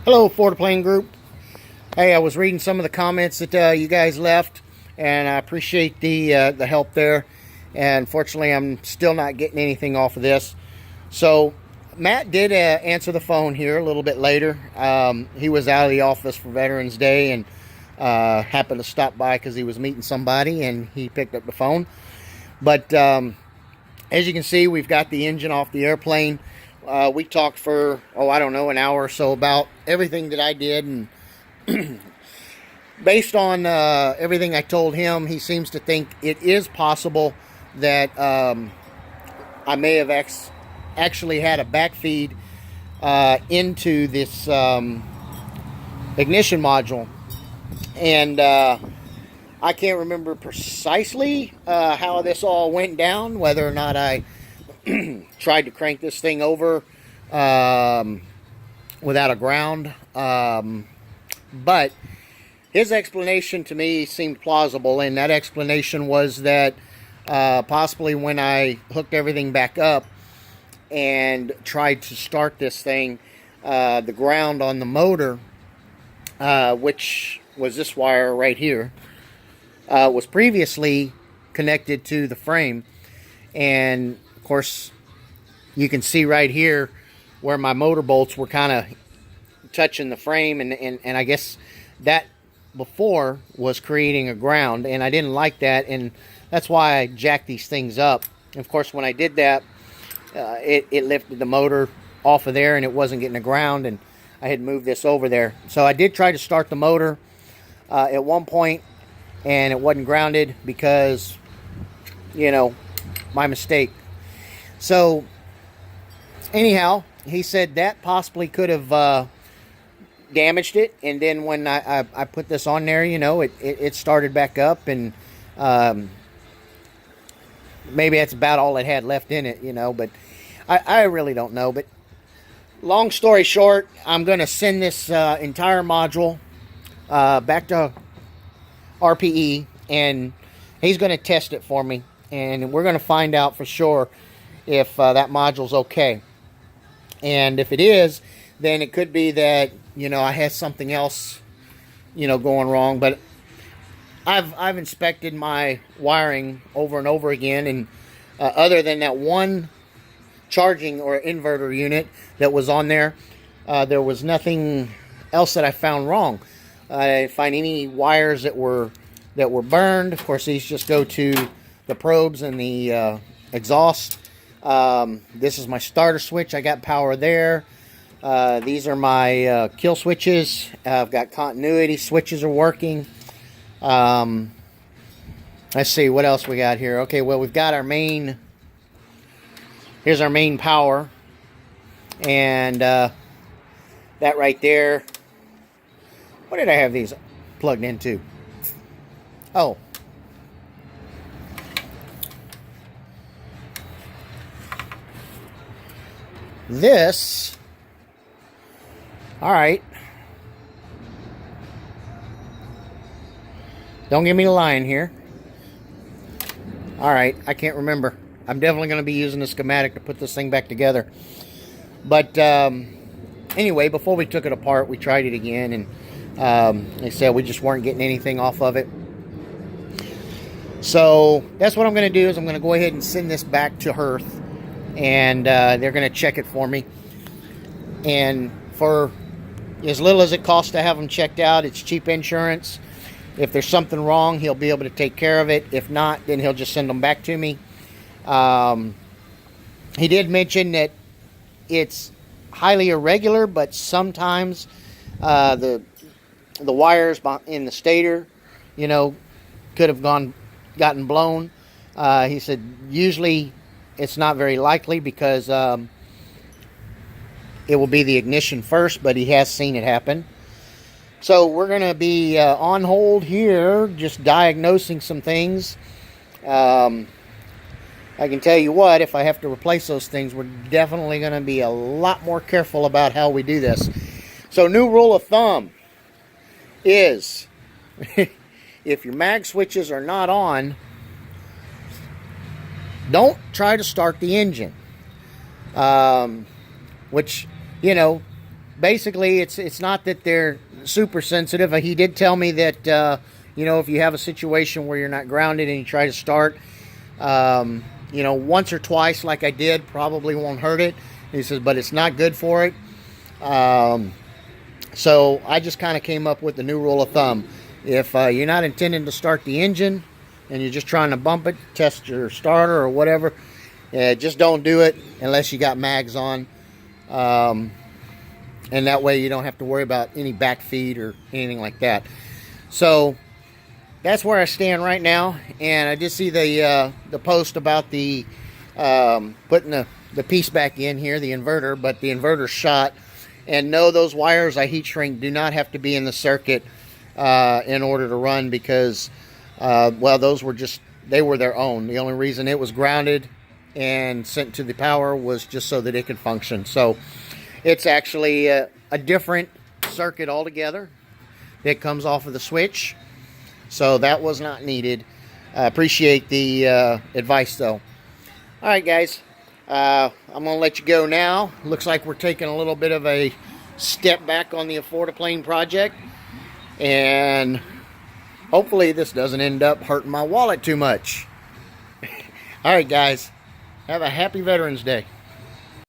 Hello, Affordaplane group. Hey, I was reading some of the comments that you guys left, and I appreciate the help there. And fortunately, I'm still not getting anything off of this. So Matt did answer the phone here a little bit later. He was out of the office for Veterans Day and happened to stop by because he was meeting somebody, and he picked up the phone. But as you can see, we've got the engine off the airplane. We talked for, I don't know, an hour or so about everything that I did, and based on everything I told him, he seems to think it is possible that I may have actually had a backfeed into this ignition module. And I can't remember precisely how this all went down, whether or not I tried to crank this thing over without a ground. But his explanation to me seemed plausible, and that explanation was that possibly when I hooked everything back up and tried to start this thing, the ground on the motor, which was this wire right here, was previously connected to the frame. And of course, you can see right here where my motor bolts were kind of touching the frame, and I guess that before was creating a ground, and I didn't like that, and that's why I jacked these things up. And of course, when I did that, it lifted the motor off of there, and it wasn't getting a ground, and I had moved this over there. So I did try to start the motor at one point, and it wasn't grounded because, my mistake. So anyhow, he said that possibly could have damaged it, and then when I put this on there, it started back up, and maybe that's about all it had left in it, but I really don't know. But long story short, I'm going to send this entire module back to RPE, and he's going to test it for me, and we're going to find out for sure if that module's okay. And if it is, then it could be that I had something else going wrong. But I've inspected my wiring over and over again, and other than that one charging or inverter unit that was on there, there was nothing else that I found wrong. I didn't find any wires that were burned. Of course, these just go to the probes and the exhaust. This is my starter switch. I got power there. These are my kill switches. I've got continuity switches are working. Let's see what else we got here. Okay, well, we've got our main. Here's our main power, and that right there. What did I have these plugged into? Oh. This. All right. Don't give me the line here. All right, I can't remember. I'm definitely going to be using the schematic to put this thing back together. But anyway, before we took it apart, we tried it again, and they said we just weren't getting anything off of it. So that's what I'm going to do, is I'm going to go ahead and send this back to Hearth, and they're going to check it for me. And for as little as it costs to have them checked out, it's cheap insurance. If there's something wrong, he'll be able to take care of it. If not, then he'll just send them back to me. He did mention that it's highly irregular, but sometimes the wires in the stator, could have gotten blown. He said usually it's not very likely because it will be the ignition first, but he has seen it happen. So we're going to be on hold here, just diagnosing some things. I can tell you what, if I have to replace those things, we're definitely going to be a lot more careful about how we do this. So new rule of thumb is if your mag switches are not on, don't try to start the engine. Which, basically, it's not that they're super sensitive. He did tell me that, you know, if you have a situation where you're not grounded and you try to start, you know, once or twice like I did, probably won't hurt it. He says, but it's not good for it. So I just kind of came up with the new rule of thumb. If you're not intending to start the engine and you're just trying to bump it, test your starter or whatever, just don't do it unless you got mags on. And that way you don't have to worry about any back feed or anything like that. So that's where I stand right now. And I did see the post about the putting the piece back in here, the inverter, but the inverter's shot. And no, those wires I heat shrink do not have to be in the circuit in order to run, because well, those were just, they were their own. The only reason it was grounded and sent to the power was just so that it could function. So it's actually a different circuit altogether that comes off of the switch. So that was not needed. I appreciate the advice though. All right, guys. I'm going to let you go now. Looks like we're taking a little bit of a step back on the Affordaplane project. And hopefully this doesn't end up hurting my wallet too much. All right, guys. Have a happy Veterans Day.